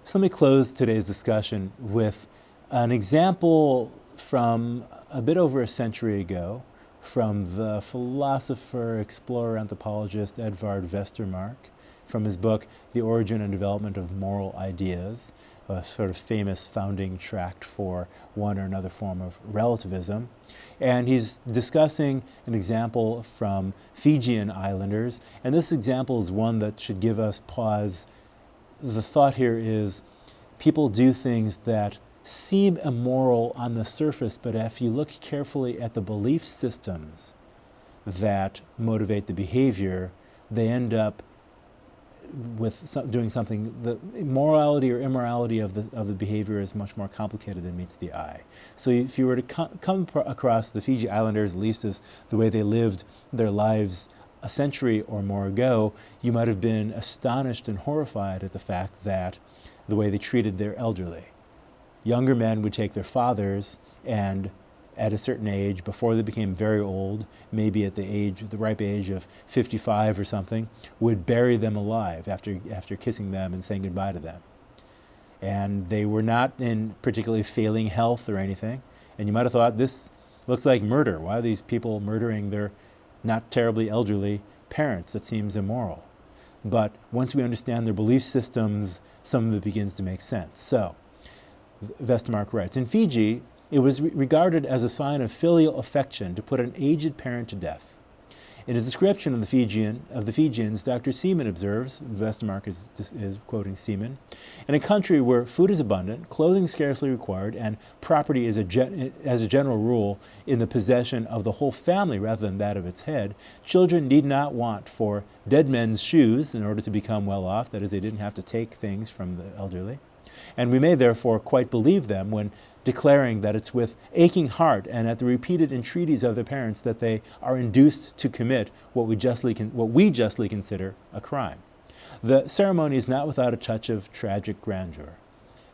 So let me close today's discussion with an example from a bit over a century ago from the philosopher, explorer, anthropologist Edvard Westermark, from his book, The Origin and Development of Moral Ideas, a sort of famous founding tract for one or another form of relativism. And he's discussing an example from Fijian islanders, and this example is one that should give us pause. The thought here is people do things that seem immoral on the surface, but if you look carefully at the belief systems that motivate the behavior, they end up with doing something. The morality or immorality of the behavior is much more complicated than meets the eye. So if you were to come across the Fiji Islanders, at least as the way they lived their lives a century or more ago, you might have been astonished and horrified at the fact that the way they treated their elderly. Younger men would take their fathers and at a certain age, before they became very old, maybe at the ripe age of 55 or something, would bury them alive after kissing them and saying goodbye to them. And they were not in particularly failing health or anything. And you might have thought, this looks like murder. Why are these people murdering their not terribly elderly parents? That seems immoral. But once we understand their belief systems, some of it begins to make sense. So, Westermark writes, in Fiji, it was regarded as a sign of filial affection to put an aged parent to death. In his description of the Fijians, Dr. Seaman observes, Westermark is quoting Seaman, in a country where food is abundant, clothing scarcely required, and property is as a general rule in the possession of the whole family rather than that of its head, children need not want for dead men's shoes in order to become well off, that is, they didn't have to take things from the elderly. And we may therefore quite believe them when declaring that it's with aching heart and at the repeated entreaties of their parents that they are induced to commit what we justly consider a crime. The ceremony is not without a touch of tragic grandeur.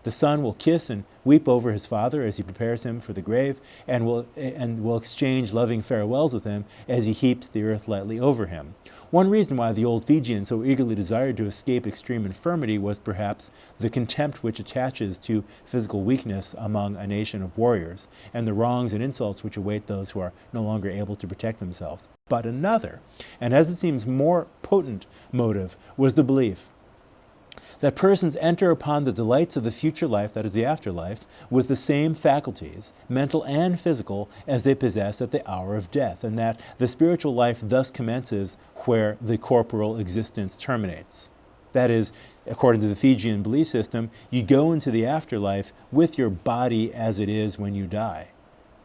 The son will kiss and weep over his father as he prepares him for the grave, and will exchange loving farewells with him as he heaps the earth lightly over him. One reason why the old Fijians so eagerly desired to escape extreme infirmity was perhaps the contempt which attaches to physical weakness among a nation of warriors, and the wrongs and insults which await those who are no longer able to protect themselves. But another, and as it seems more potent motive, was the belief that persons enter upon the delights of the future life, that is the afterlife, with the same faculties, mental and physical, as they possess at the hour of death, and that the spiritual life thus commences where the corporal existence terminates. That is, according to the Fijian belief system, you go into the afterlife with your body as it is when you die.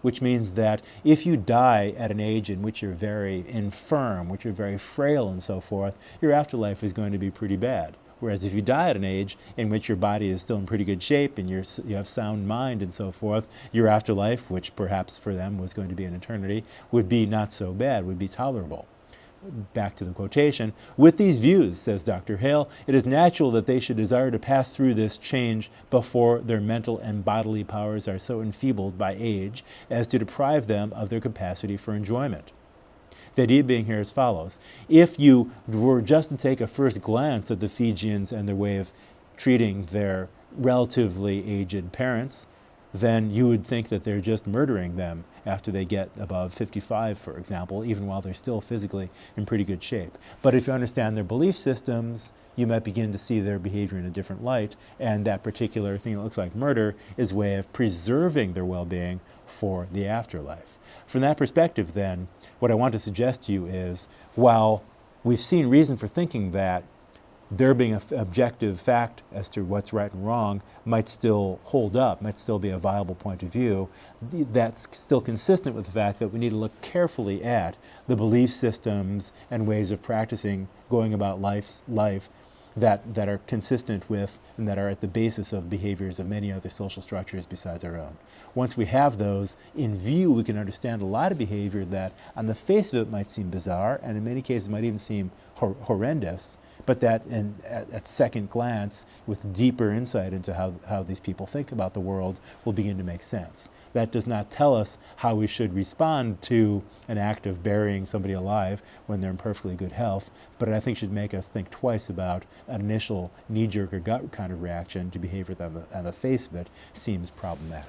Which means that if you die at an age in which you're very infirm, which you're very frail and so forth, your afterlife is going to be pretty bad. Whereas if you die at an age in which your body is still in pretty good shape and you have sound mind and so forth, your afterlife, which perhaps for them was going to be an eternity, would be not so bad, would be tolerable. Back to the quotation, with these views, says Dr. Hale, it is natural that they should desire to pass through this change before their mental and bodily powers are so enfeebled by age as to deprive them of their capacity for enjoyment. The idea being here as follows. If you were just to take a first glance at the Fijians and their way of treating their relatively aged parents, then you would think that they're just murdering them after they get above 55, for example, even while they're still physically in pretty good shape. But if you understand their belief systems, you might begin to see their behavior in a different light, and that particular thing that looks like murder is a way of preserving their well-being for the afterlife. From that perspective, then, what I want to suggest to you is, while we've seen reason for thinking that there being an objective fact as to what's right and wrong might still hold up, might still be a viable point of view, that's still consistent with the fact that we need to look carefully at the belief systems and ways of practicing going about life that are consistent with and that are at the basis of behaviors of many other social structures besides our own. Once we have those in view, we can understand a lot of behavior that on the face of it might seem bizarre and in many cases might even seem horrendous, but that at second glance, with deeper insight into how these people think about the world, will begin to make sense. That does not tell us how we should respond to an act of burying somebody alive when they're in perfectly good health, but I think should make us think twice about an initial knee-jerk or gut kind of reaction to behavior that on the face of it seems problematic.